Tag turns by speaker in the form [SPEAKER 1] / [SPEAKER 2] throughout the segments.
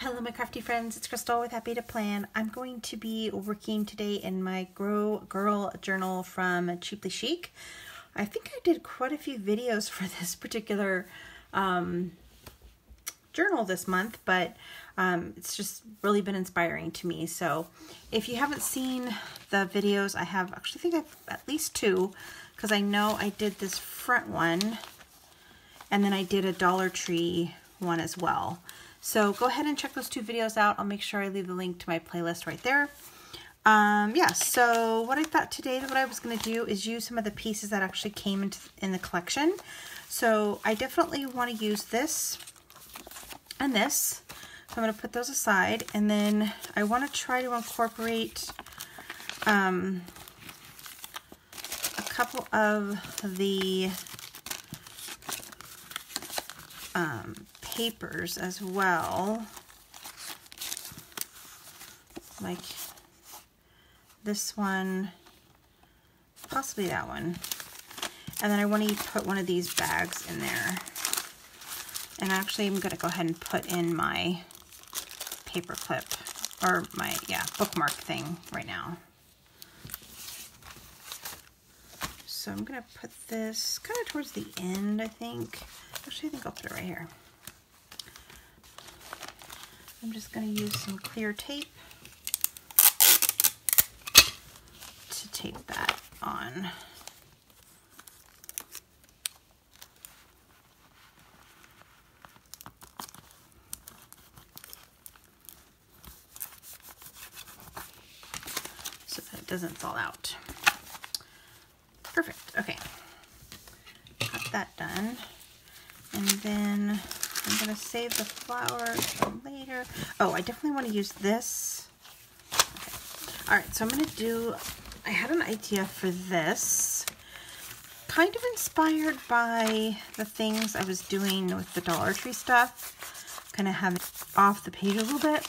[SPEAKER 1] Hello my crafty friends, it's Crystal with Happy to Plan. I'm going to be working today in my Grow Girl journal from Cheaply Chic. I think I did quite a few videos for this particular journal this month, but it's just really been inspiring to me. So if you haven't seen the videos, I have actually think I've at least two, because I know I did this front one and then I did a Dollar Tree one as well. So go ahead and check those two videos out. I'll make sure I leave the link to my playlist right there. Yeah, so what I thought today, what I was going to do is use some of the pieces that actually came in the collection. So I definitely want to use this and this. So I'm going to put those aside, and then I want to try to incorporate a couple of the papers as well, like this one, possibly that one, and then I want to put one of these bags in there. And actually I'm going to go ahead and put in my paper clip, or my bookmark thing right now. So I'm going to put this kind of towards the end, I think. Actually, I think I'll put it right here. I'm just going to use some clear tape to tape that on. So that it doesn't fall out. Perfect. Okay. Got that done. And then I'm going to save the flowers for later. Oh, I definitely want to use this. Okay. All right, so I'm going to do, I had an idea for this, kind of inspired by the things I was doing with the Dollar Tree stuff, kind of have it off the page a little bit.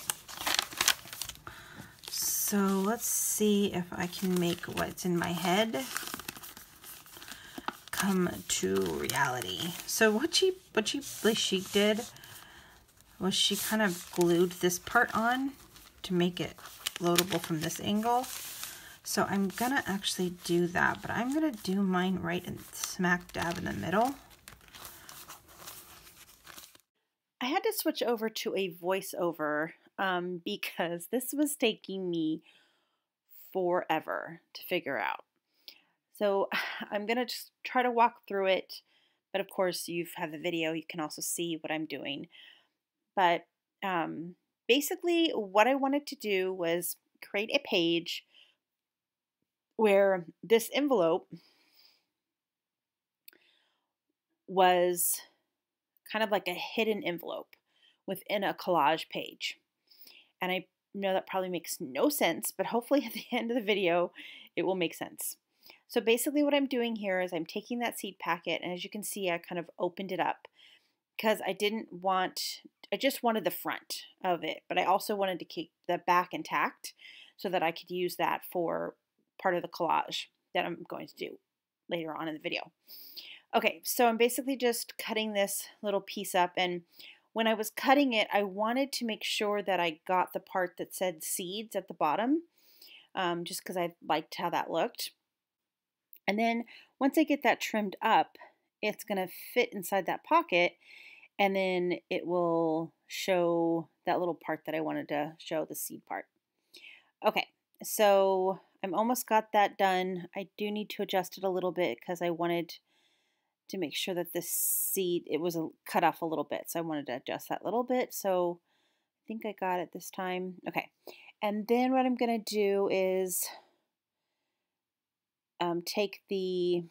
[SPEAKER 1] So let's see if I can make what's in my head come to reality. So what Cheaply Chic did was she kind of glued this part on to make it loadable from this angle. So I'm gonna actually do that, but I'm gonna do mine right in smack dab in the middle. I had to switch over to a voiceover because this was taking me forever to figure out. So I'm going to just try to walk through it, but of course you've had the video, you can also see what I'm doing. But basically what I wanted to do was create a page where this envelope was kind of like a hidden envelope within a collage page. And I know that probably makes no sense, but hopefully at the end of the video it will make sense. So basically what I'm doing here is I'm taking that seed packet, and as you can see I kind of opened it up because I just wanted the front of it, but I also wanted to keep the back intact so that I could use that for part of the collage that I'm going to do later on in the video. Okay, so I'm basically just cutting this little piece up, and when I was cutting it I wanted to make sure that I got the part that said seeds at the bottom, just because I liked how that looked. And then once I get that trimmed up, it's going to fit inside that pocket, and then it will show that little part that I wanted to show, the seed part. Okay, so I'm almost got that done. I do need to adjust it a little bit because I wanted to make sure that this seed, it was cut off a little bit. So I wanted to adjust that little bit. So I think I got it this time. Okay, and then what I'm going to do is take the,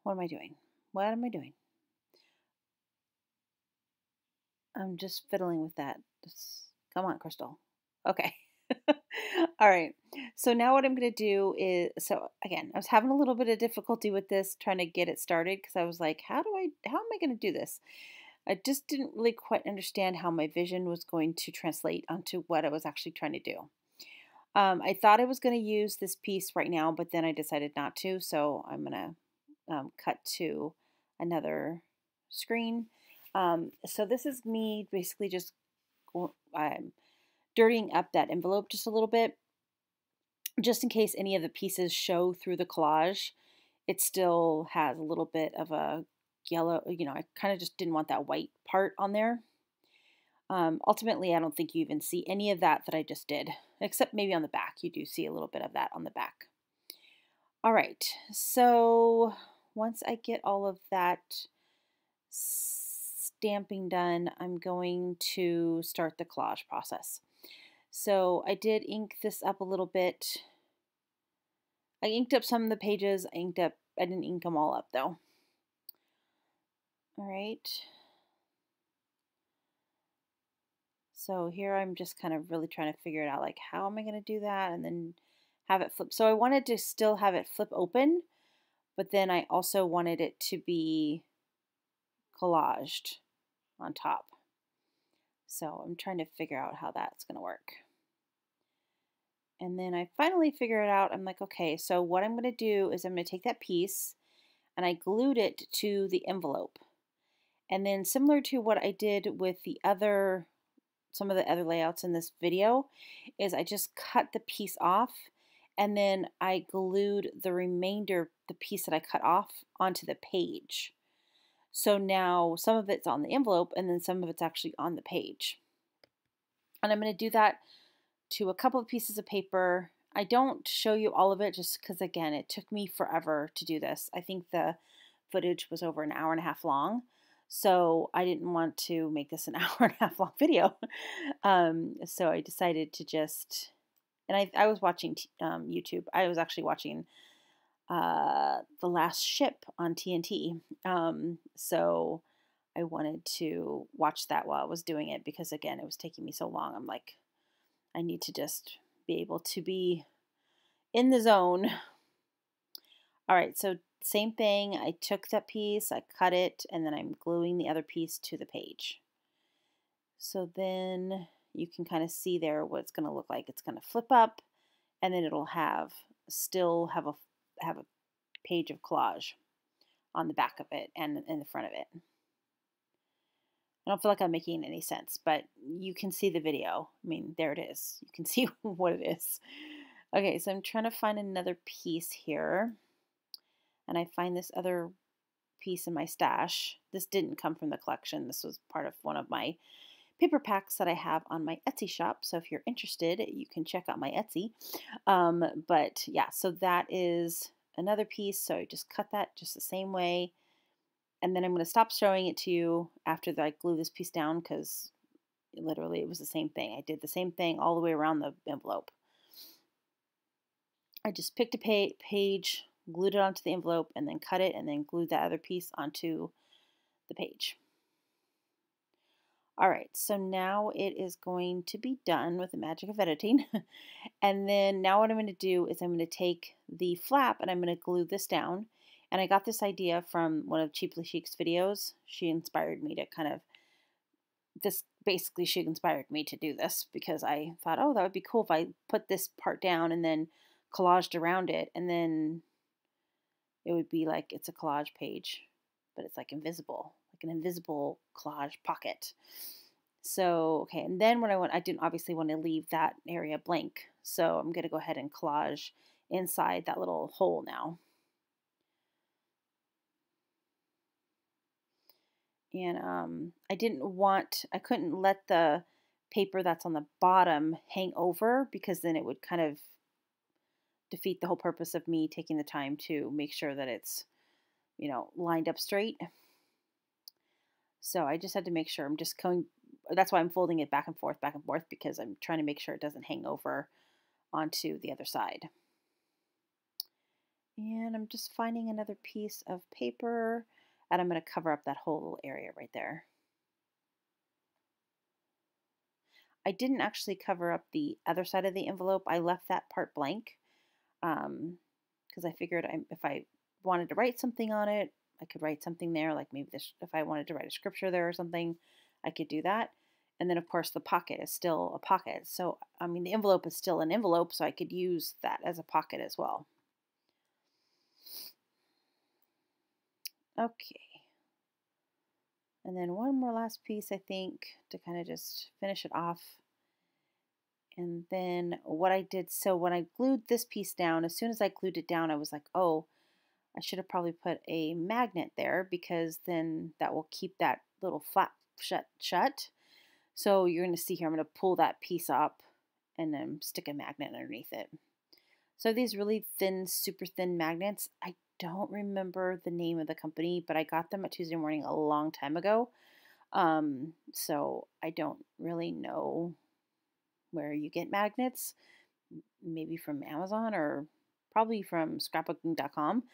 [SPEAKER 1] what am I doing? What am I doing? I'm just fiddling with that. Come on, Crystal. Okay. All right. So now what I'm going to do is, so again, I was having a little bit of difficulty with this, trying to get it started, because I was like, how am I going to do this? I just didn't really quite understand how my vision was going to translate onto what I was actually trying to do. I thought I was going to use this piece right now, but then I decided not to. So I'm going to cut to another screen. So this is me basically just dirtying up that envelope just a little bit, just in case any of the pieces show through the collage. It still has a little bit of a yellow, I kind of just didn't want that white part on there. Ultimately, I don't think you even see any of that I just did, except maybe on the back. You do see a little bit of that on the back. All right, so once I get all of that stamping done, I'm going to start the collage process. So I did ink this up a little bit. I inked up some of the pages. I didn't ink them all up though. All right. So here I'm just kind of really trying to figure it out, like how am I going to do that and then have it flip. So I wanted to still have it flip open, but then I also wanted it to be collaged on top. So I'm trying to figure out how that's going to work. And then I finally figure it out. I'm like, okay, so what I'm going to do is I'm going to take that piece and I glued it to the envelope. And then similar to what I did with some of the other layouts in this video, is I just cut the piece off and then I glued the remainder, the piece that I cut off, onto the page. So now some of it's on the envelope and then some of it's actually on the page. And I'm going to do that to a couple of pieces of paper. I don't show you all of it just because, again, it took me forever to do this. I think the footage was over an hour and a half long. So I didn't want to make this an hour and a half long video. So I decided to just, and I was watching YouTube. I was actually watching The Last Ship on TNT. So I wanted to watch that while I was doing it because, again, it was taking me so long. I'm like, I need to just be able to be in the zone. All right, so same thing. I took that piece, I cut it, and then I'm gluing the other piece to the page. So then you can kind of see there what it's going to look like. It's going to flip up, and then it'll still have a page of collage on the back of it and in the front of it. I don't feel like I'm making any sense, but you can see the video. I mean, there it is. You can see what it is. Okay, so I'm trying to find another piece here. And I find this other piece in my stash. This didn't come from the collection. This was part of one of my paper packs that I have on my Etsy shop. So if you're interested, you can check out my Etsy. But yeah, so that is another piece. So I just cut that just the same way. And then I'm going to stop showing it to you after I glue this piece down because literally it was the same thing. I did the same thing all the way around the envelope. I just picked a page, glued it onto the envelope, and then cut it and then glued that other piece onto the page. All right, so now it is going to be done with the magic of editing. And then now what I'm going to do is I'm going to take the flap and I'm going to glue this down. And I got this idea from one of Cheaply Chic's videos. She inspired me to she inspired me to do this because I thought, oh, that would be cool if I put this part down and then collaged around it. And then it would be like it's a collage page, but it's like invisible, like an invisible collage pocket. So, okay, and then I didn't obviously want to leave that area blank. So I'm going to go ahead and collage inside that little hole now. And I couldn't let the paper that's on the bottom hang over because then it would kind of defeat the whole purpose of me taking the time to make sure that it's, lined up straight. So I just had to make sure that's why I'm folding it back and forth, because I'm trying to make sure it doesn't hang over onto the other side. And I'm just finding another piece of paper and I'm going to cover up that whole little area right there. I didn't actually cover up the other side of the envelope. I left that part blank because I figured if I wanted to write something on it, I could write something there, like maybe if I wanted to write a scripture there or something, I could do that. And then, of course, the pocket is still a pocket. So, I mean, the envelope is still an envelope, so I could use that as a pocket as well. Okay. And then one more last piece, I think, to kind of just finish it off. And then what I did, so when I glued this piece down, as soon as I glued it down, I was like, oh, I should have probably put a magnet there, because then that will keep that little flap shut. So you're going to see here, I'm going to pull that piece up and then stick a magnet underneath it. So these really thin, super thin magnets, I don't remember the name of the company, but I got them at Tuesday Morning a long time ago. So I don't really know where you get magnets, maybe from Amazon or probably from scrapbooking.com.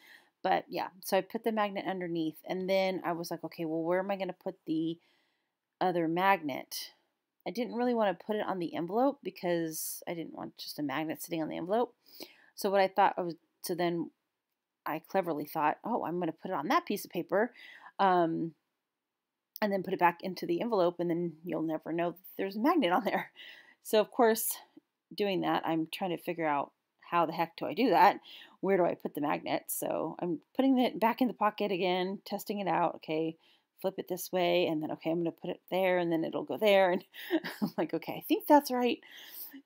[SPEAKER 1] But yeah, so I put the magnet underneath, and then I was like, okay, well, where am I going to put the other magnet? I didn't really want to put it on the envelope because I didn't want just a magnet sitting on the envelope. So what I thought I was, so then I cleverly thought, oh, I'm going to put it on that piece of paper, and then put it back into the envelope, and then you'll never know there's a magnet on there. So of course, doing that, I'm trying to figure out, how the heck do I do that? Where do I put the magnet? So I'm putting it back in the pocket again, testing it out. Okay, flip it this way, and then okay, I'm going to put it there, and then it'll go there. And I'm like, okay, I think that's right.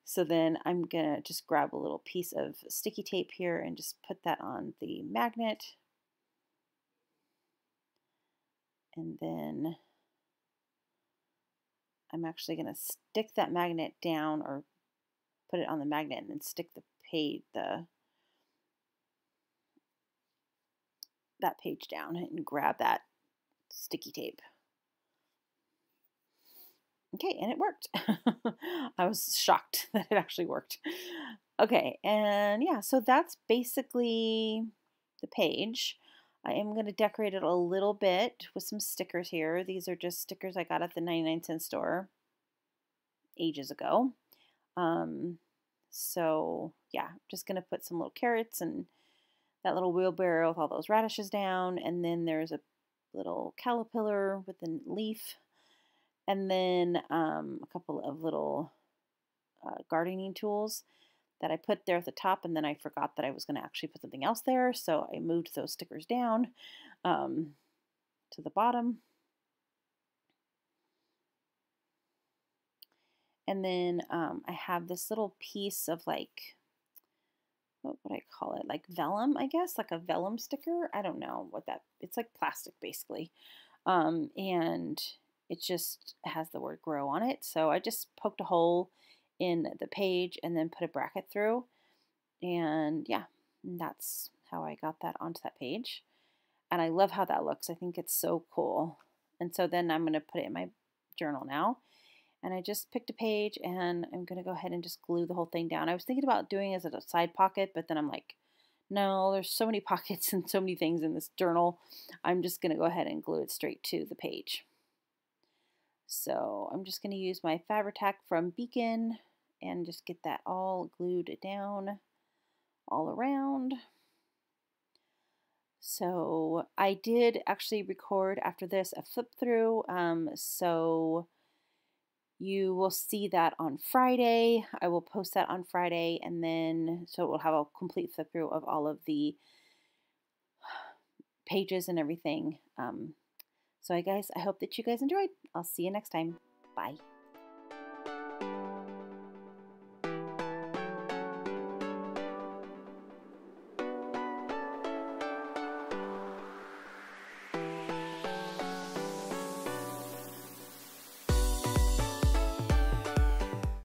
[SPEAKER 1] So then I'm going to just grab a little piece of sticky tape here and just put that on the magnet. And then I'm actually going to stick that magnet down, or put it on the magnet and then stick that page down and grab that sticky tape. Okay, and it worked. I was shocked that it actually worked. Okay, and yeah, so that's basically the page. I am going to decorate it a little bit with some stickers here. These are just stickers I got at the 99-cent store ages ago. So yeah, I'm just going to put some little carrots and that little wheelbarrow with all those radishes down, and then there's a little caterpillar with a leaf, and then a couple of little gardening tools that I put there at the top, and then I forgot that I was going to actually put something else there, so I moved those stickers down to the bottom. And then I have this little piece of, like, what would I call it? Like vellum, I guess, like a vellum sticker. I don't know what that, it's like plastic basically. And it just has the word grow on it. So I just poked a hole in the page and then put a bracket through. And yeah, that's how I got that onto that page. And I love how that looks. I think it's so cool. And so then I'm going to put it in my journal now. And I just picked a page, and I'm going to go ahead and just glue the whole thing down. I was thinking about doing it as a side pocket, but then I'm like, no, there's so many pockets and so many things in this journal. I'm just going to go ahead and glue it straight to the page. So I'm just going to use my Fabri-Tac from Beacon and just get that all glued down all around. So I did actually record after this a flip through. So you will see that on Friday. I will post that on Friday, and then so it will have a complete flip through of all of the pages and everything. So guys, I hope that you guys enjoyed. I'll see you next time. Bye.